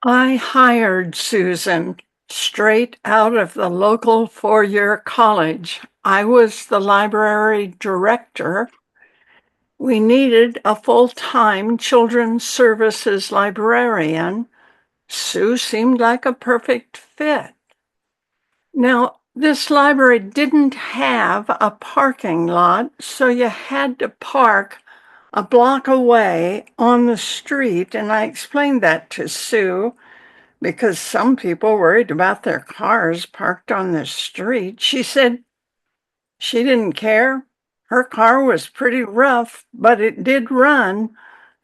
I hired Susan straight out of the local four-year college. I was the library director. We needed a full-time children's services librarian. Sue seemed like a perfect fit. Now, this library didn't have a parking lot, so you had to park a block away on the street, and I explained that to Sue because some people worried about their cars parked on the street. She said she didn't care. Her car was pretty rough, but it did run.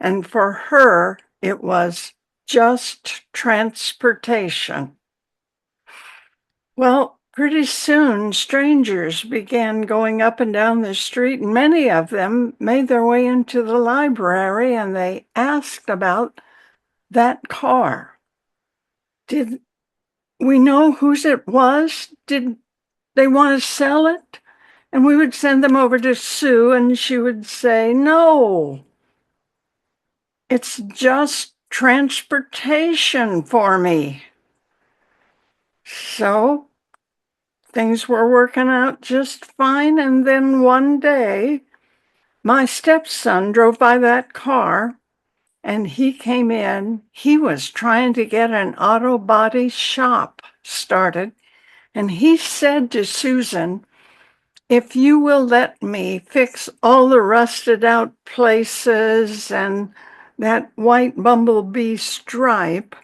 And for her, it was just transportation. Well, pretty soon, strangers began going up and down the street, and many of them made their way into the library and they asked about that car. Did we know whose it was? Did they want to sell it? And we would send them over to Sue, and she would say, no, it's just transportation for me. So things were working out just fine. And then one day, my stepson drove by that car and he came in. He was trying to get an auto body shop started. And he said to Susan, if you will let me fix all the rusted out places and that white bumblebee stripe,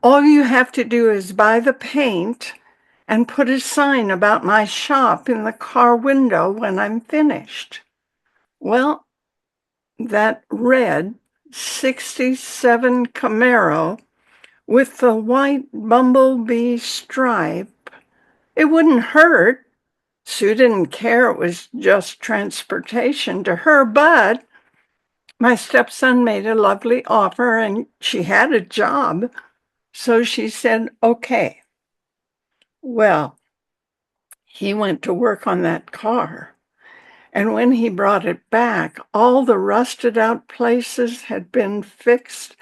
all you have to do is buy the paint and put a sign about my shop in the car window when I'm finished. Well, that red 67 Camaro with the white bumblebee stripe, it wouldn't hurt. Sue didn't care. It was just transportation to her, but my stepson made a lovely offer and she had a job. So she said, okay. Well, he went to work on that car. And when he brought it back, all the rusted out places had been fixed.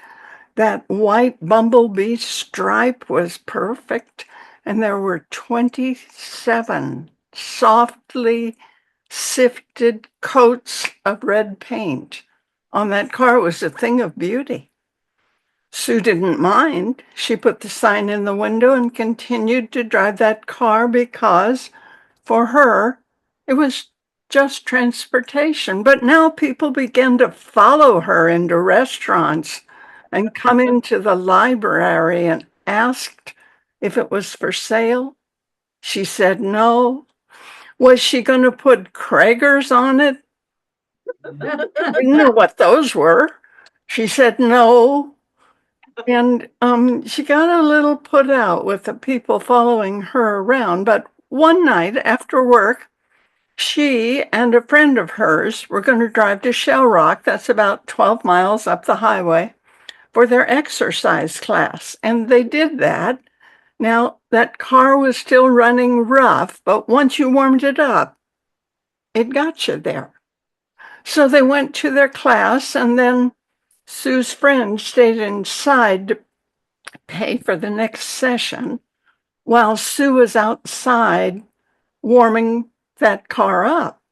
That white bumblebee stripe was perfect. And there were 27 softly sifted coats of red paint on that car. It was a thing of beauty. Sue didn't mind. She put the sign in the window and continued to drive that car because for her, it was just transportation. But now people began to follow her into restaurants and come into the library and asked if it was for sale. She said no. Was she going to put Kragers on it? I didn't know what those were. She said no. And she got a little put out with the people following her around. But one night after work, she and a friend of hers were going to drive to Shell Rock, that's about 12 miles up the highway, for their exercise class. And they did that. Now, that car was still running rough, but once you warmed it up, it got you there. So they went to their class, and then Sue's friend stayed inside to pay for the next session while Sue was outside warming that car up.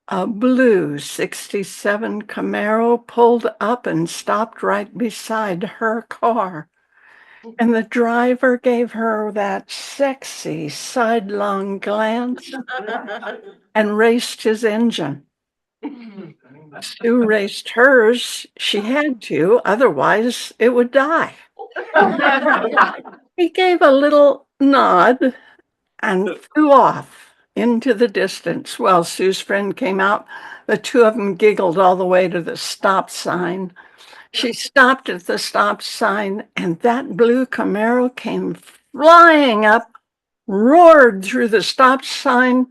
A blue 67 Camaro pulled up and stopped right beside her car. And the driver gave her that sexy sidelong glance and raced his engine. Sue raced hers. She had to, otherwise it would die. He gave a little nod and flew off into the distance. Well, Sue's friend came out. The two of them giggled all the way to the stop sign. She stopped at the stop sign, and that blue Camaro came flying up, roared through the stop sign,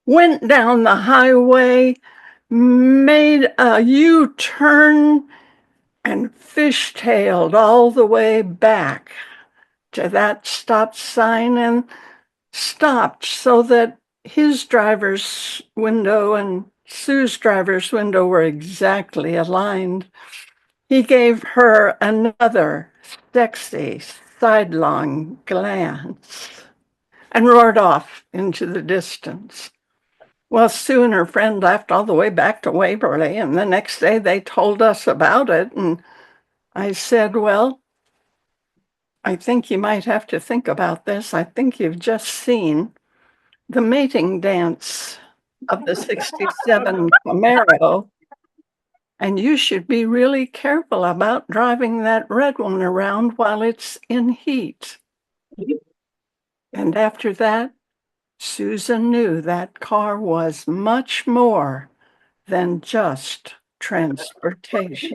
went down the highway, made a U-turn, and fishtailed all the way back to that stop sign and stopped so that his driver's window and Sue's driver's window were exactly aligned. He gave her another sexy sidelong glance and roared off into the distance. Well, soon her friend left all the way back to Waverly, and the next day they told us about it. And I said, well, I think you might have to think about this. I think you've just seen the mating dance of the 67 Camaro, and you should be really careful about driving that red one around while it's in heat. And after that, Susan knew that car was much more than just transportation.